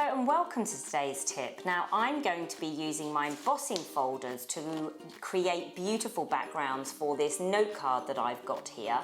Hello and welcome to today's tip. Now I'm going to be using my embossing folders to create beautiful backgrounds for this note card that I've got here.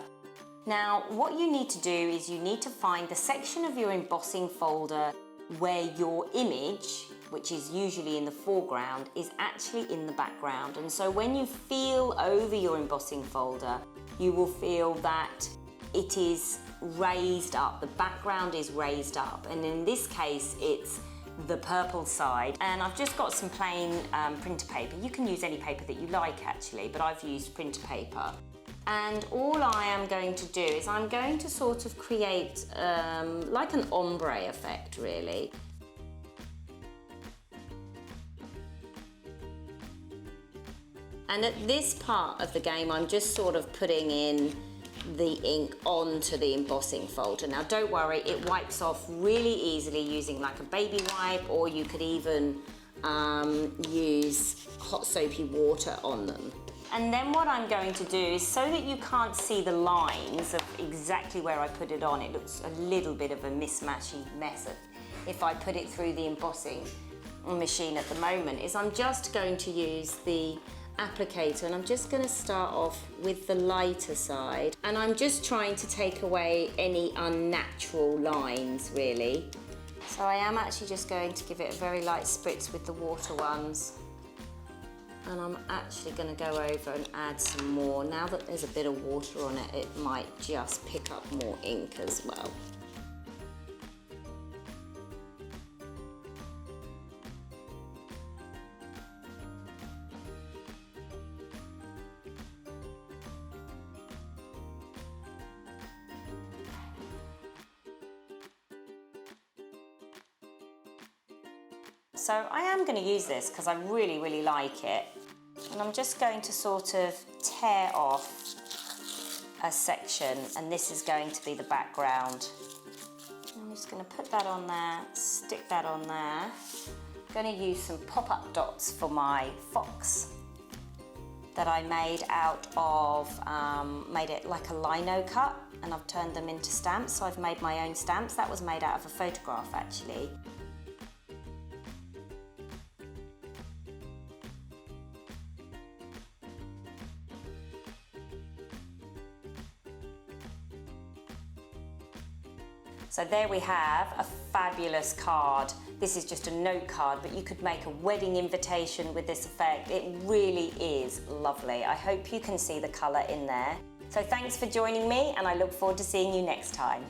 Now what you need to do is you need to find the section of your embossing folder where your image, which is usually in the foreground, is actually in the background. And so when you feel over your embossing folder, you will feel that it is raised up, the background is raised up, and in this case it's the purple side. And I've just got some plain printer paper. You can use any paper that you like actually, but I've used printer paper. And all I am going to do is I'm going to sort of create like an ombre effect really. And at this part of the game I'm just sort of putting in the ink onto the embossing folder. Now don't worry, it wipes off really easily using like a baby wipe, or you could even use hot soapy water on them. And then what I'm going to do is, so that you can't see the lines of exactly where I put it on, it looks a little bit of a mismatchy mess if I put it through the embossing machine at the moment, is I'm just going to use the applicator, and I'm just going to start off with the lighter side, and I'm just trying to take away any unnatural lines really. So I am actually just going to give it a very light spritz with the water ones, and I'm actually going to go over and add some more. Now that there's a bit of water on it, it might just pick up more ink as well. So I am going to use this because I really like it, and I'm just going to sort of tear off a section, and this is going to be the background. I'm just going to put that on there, stick that on there. I'm going to use some pop-up dots for my fox that I made out of, made it like a lino cut, and I've turned them into stamps, so I've made my own stamps. That was made out of a photograph actually. So there we have a fabulous card. This is just a note card, but you could make a wedding invitation with this effect. It really is lovely. I hope you can see the colour in there. So thanks for joining me, and I look forward to seeing you next time.